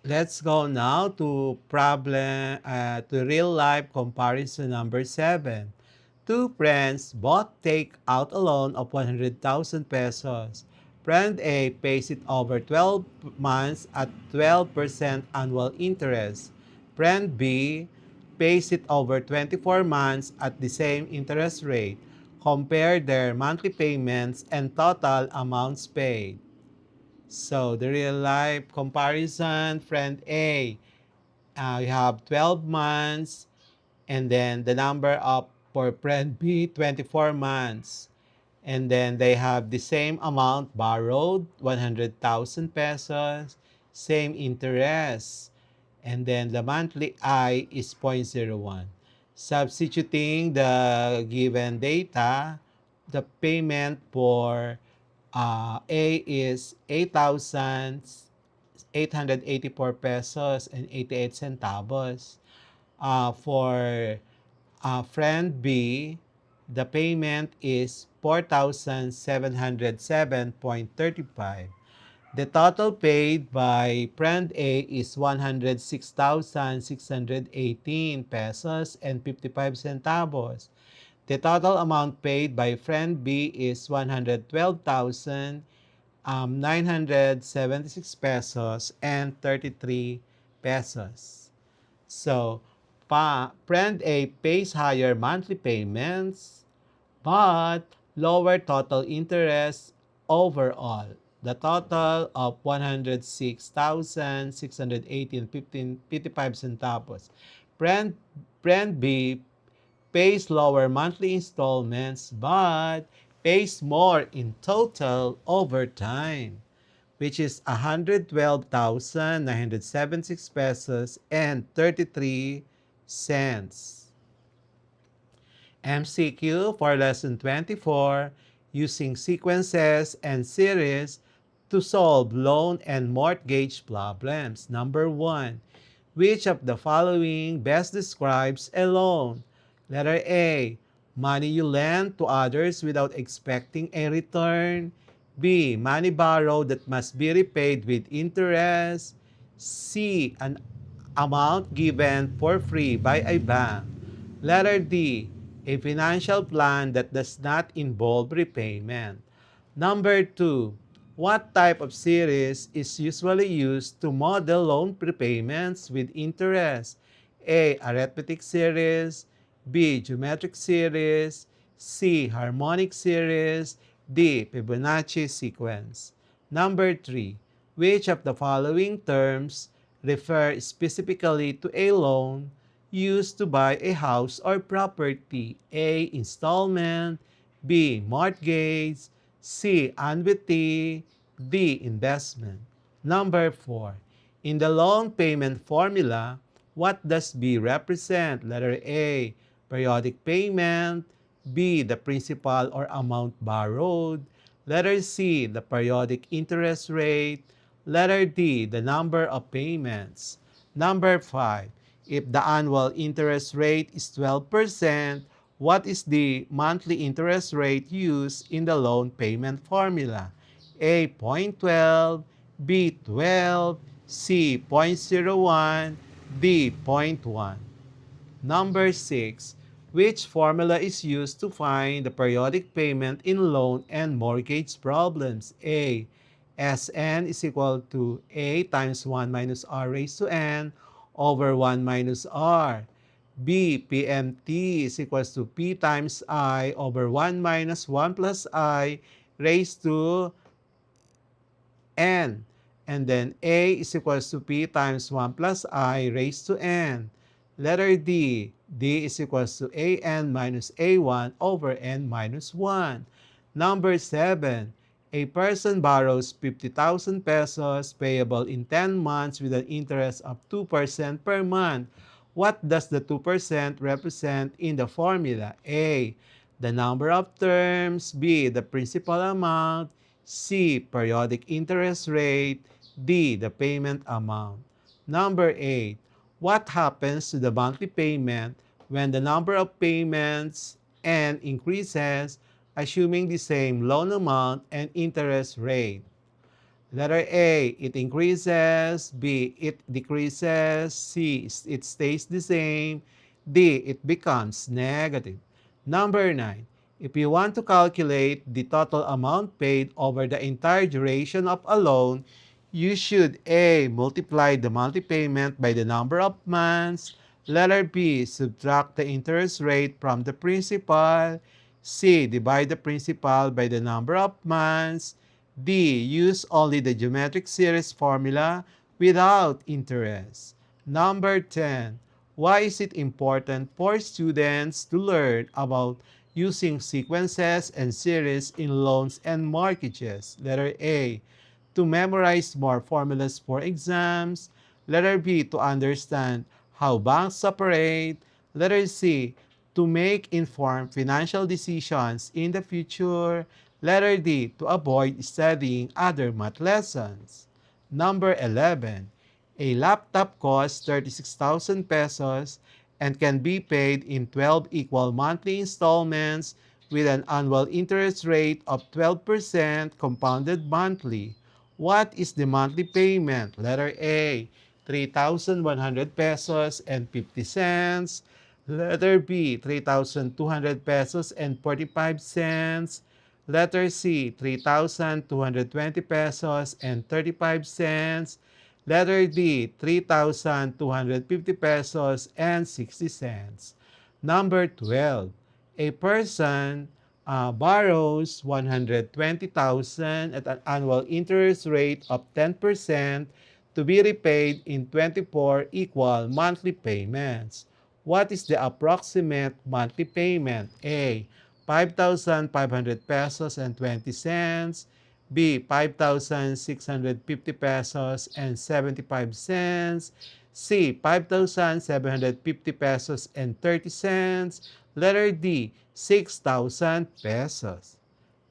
Let's go now to real life comparison number 7. Two friends both take out a loan of 100,000 pesos. Friend A pays it over 12 months at 12% annual interest. Friend B pays it over 24 months at the same interest rate. Compare their monthly payments and total amounts paid. So the real life comparison, friend A, you have 12 months, and then the number of for friend B, 24 months. And then they have the same amount borrowed, 100,000 pesos, same interest. And then the monthly I is 0.01. Substituting the given data, the payment for A is 8,884 pesos and 88 centavos. For friend B, the payment is 4,707.35. The total paid by friend A is 106,618 pesos and 55 centavos. The total amount paid by friend B is 112,976 pesos and 33 pesos. So, friend A pays higher monthly payments but lower total interest overall. The total of 106,618.55 centavos. Friend, friend B pays lower monthly installments but pays more in total over time, which is 112,976 pesos and 33 cents. MCQ for Lesson 24, using sequences and series to solve loan and mortgage problems. Number 1. Which of the following best describes a loan? Letter A. Money you lend to others without expecting a return. B. Money borrowed that must be repaid with interest. C. An amount given for free by a bank. Letter D. A financial plan that does not involve repayment. Number 2. What type of series is usually used to model loan prepayments with interest? A. Arithmetic series. B. Geometric series. C. Harmonic series. D. Fibonacci sequence. Number 3. Which of the following terms refer specifically to a loan used to buy a house or property? A. Installment. B. Mortgage. C. Annuity. D. Investment. Number 4. In the loan payment formula, what does B represent? Letter A. Periodic payment. B. The principal or amount borrowed. Letter C. The periodic interest rate. Letter D. The number of payments. Number 5. If the annual interest rate is 12%, what is the monthly interest rate used in the loan payment formula? A. 0.12, B. 12, C. 0.01, D. 0.1. Number 6. Which formula is used to find the periodic payment in loan and mortgage problems? A. Sn is equal to A times 1 minus R raised to N over 1 minus R. B. PMT is equals to P times I over 1 minus 1 plus I raised to N. And then A is equals to P times 1 plus I raised to N. Letter D. D is equals to AN minus A1 over N minus 1. Number 7. A person borrows 50,000 pesos payable in 10 months with an interest of 2% per month. What does the 2% represent in the formula? A. The number of terms. B. The principal amount. C. Periodic interest rate. D. The payment amount. Number 8. What happens to the monthly payment when the number of payments N increases, assuming the same loan amount and interest rate? Letter A, it increases. B, it decreases. C, it stays the same. D, it becomes negative. Number 9, if you want to calculate the total amount paid over the entire duration of a loan, you should A, multiply the monthly payment by the number of months. Letter B, subtract the interest rate from the principal. C, divide the principal by the number of months. D, use only the geometric series formula without interest. Number 10, why is it important for students to learn about using sequences and series in loans and mortgages? Letter A, to memorize more formulas for exams. Letter B, to understand how banks operate. Letter C, to make informed financial decisions in the future. Letter D, to avoid studying other math lessons. Number 11, a laptop costs 36,000 pesos and can be paid in 12 equal monthly installments with an annual interest rate of 12% compounded monthly. What is the monthly payment? Letter A, 3,100 pesos and 50 cents. Letter B, 3,200 pesos and 45 cents. Letter C, 3,220 pesos and 35 cents. Letter D, 3,250 pesos and 60 cents. Number 12, a person borrows 120,000 at an annual interest rate of 10% to be repaid in 24 equal monthly payments. What is the approximate monthly payment? A, 5,500 pesos and 20 cents. B, 5,650 pesos and 75 cents. C, 5,750 pesos and 30 cents. Letter D, 6,000 pesos.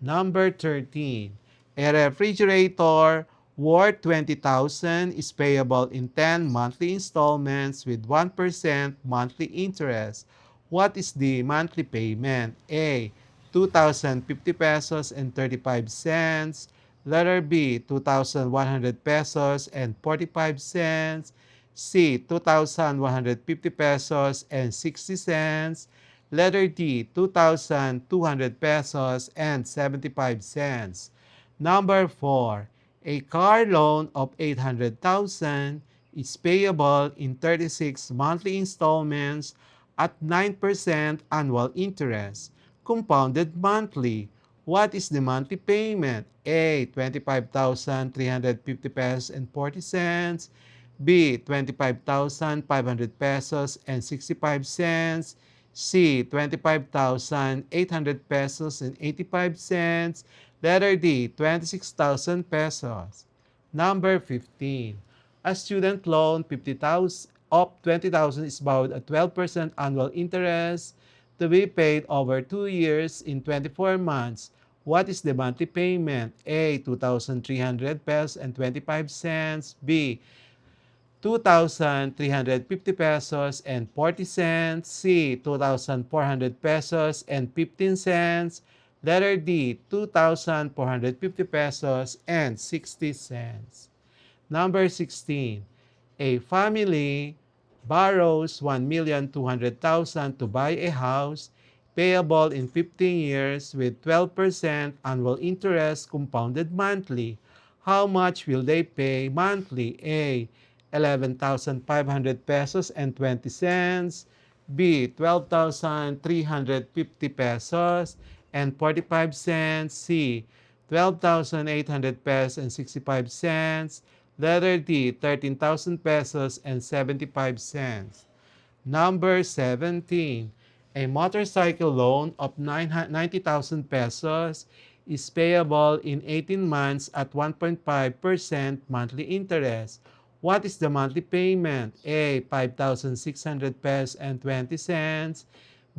Number 13, a refrigerator worth 20,000 is payable in 10 monthly installments with 1% monthly interest. What is the monthly payment? A, 2,050 pesos and 35 cents. Letter B, 2,100 pesos and 45 cents. C, 2,150 pesos and 60 cents. Letter D, 2,200 pesos and 75 cents. Number 4, a car loan of 800,000 is payable in 36 monthly installments at 9% annual interest, compounded monthly. What is the monthly payment? A, 25,350 pesos and 40 cents. B, 25,500 pesos and 65 cents. C, 25,800 pesos and 85 cents. Letter D, 26,000 pesos. Number 15. A student loan 50,000 of 20,000 is borrowed at 12% annual interest to be paid over 2 years in 24 months. What is the monthly payment? A, 2,300 pesos and 25 cents. B, 2,350 pesos and 40 cents. C, 2,400 pesos and 15 cents. Letter D, 2,450 pesos and 60 cents. Number 16, a family borrows 1,200,000 to buy a house payable in 15 years with 12% annual interest compounded monthly. How much will they pay monthly? A, 11,500 pesos and 20 cents. B, 12,350 pesos and 45 cents. C, 12,800 pesos and 65 cents. Letter D, 13,000 pesos and 75 cents. Number 17, a motorcycle loan of 90,000 pesos is payable in 18 months at 1.5% monthly interest. What is the monthly payment? A, 5,600 pesos and 20 cents.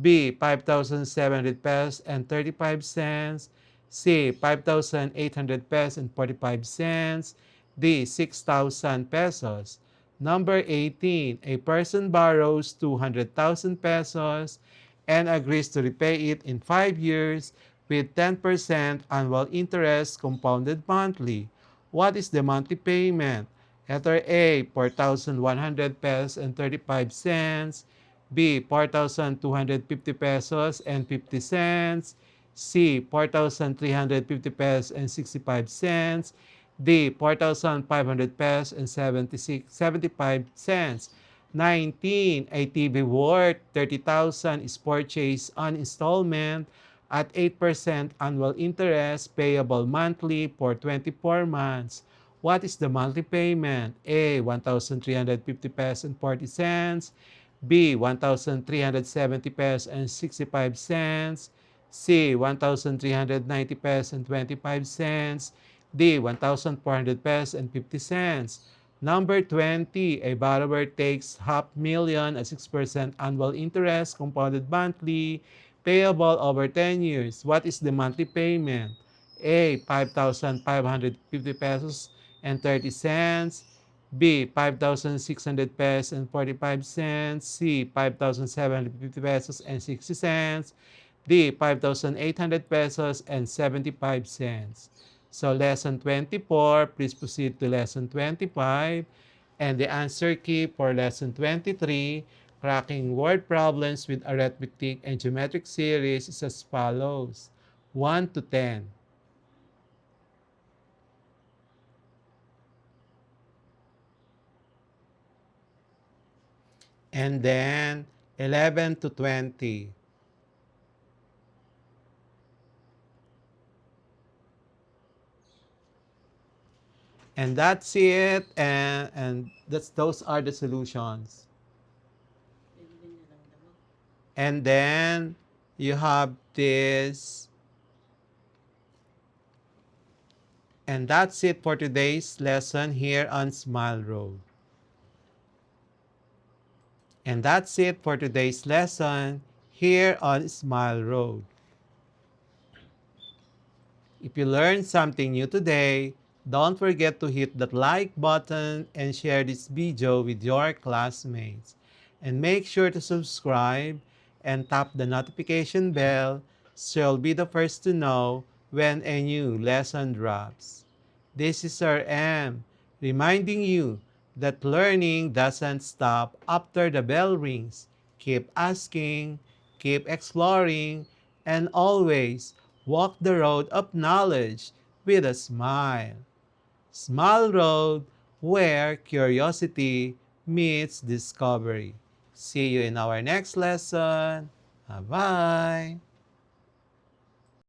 B, 5,700 pesos and 35 cents. C, 5,800 pesos and 45 cents. D, 6,000 pesos. Number 18, a person borrows 200,000 pesos and agrees to repay it in 5 years with 10% annual interest compounded monthly. What is the monthly payment? Letter A, 4,100 pesos and 35 cents. B, 4,250 pesos and 50 cents. C, 4,350 pesos and 65 cents. D, 4,500 pesos and 75 cents. 19, a TV worth 30,000 is purchased on installment at 8% annual interest payable monthly for 24 months. What is the monthly payment? A, 1,350 pesos and 40 cents. B, 1,370 pesos and 65 cents. C, 1,390 pesos and 25 cents. D, 1,400 pesos and 50 cents. Number 20, a borrower takes $500,000 at 6% annual interest compounded monthly payable over 10 years. What is the monthly payment? A, 5,550 pesos and 30 cents. B, 5,600 pesos and 45 cents. C, 5,750 pesos and 60 cents. D, 5,800 pesos and 75 cents. So lesson 24, please proceed to lesson 25. And the answer key for lesson 23, cracking word problems with arithmetic and geometric series, is as follows: 1 to 10. And then 11 to 20. And that's it. And those are the solutions. And then you have this. And that's it for today's lesson here on Smile Road. And that's it for today's lesson here on Smile Road. If you learned something new today, don't forget to hit that like button and share this video with your classmates. And make sure to subscribe and tap the notification bell so you'll be the first to know when a new lesson drops. This is Sir M, reminding you that learning doesn't stop after the bell rings. Keep asking, keep exploring, and always walk the road of knowledge with a smile. Smile Road, where curiosity meets discovery. See you in our next lesson. Bye-bye.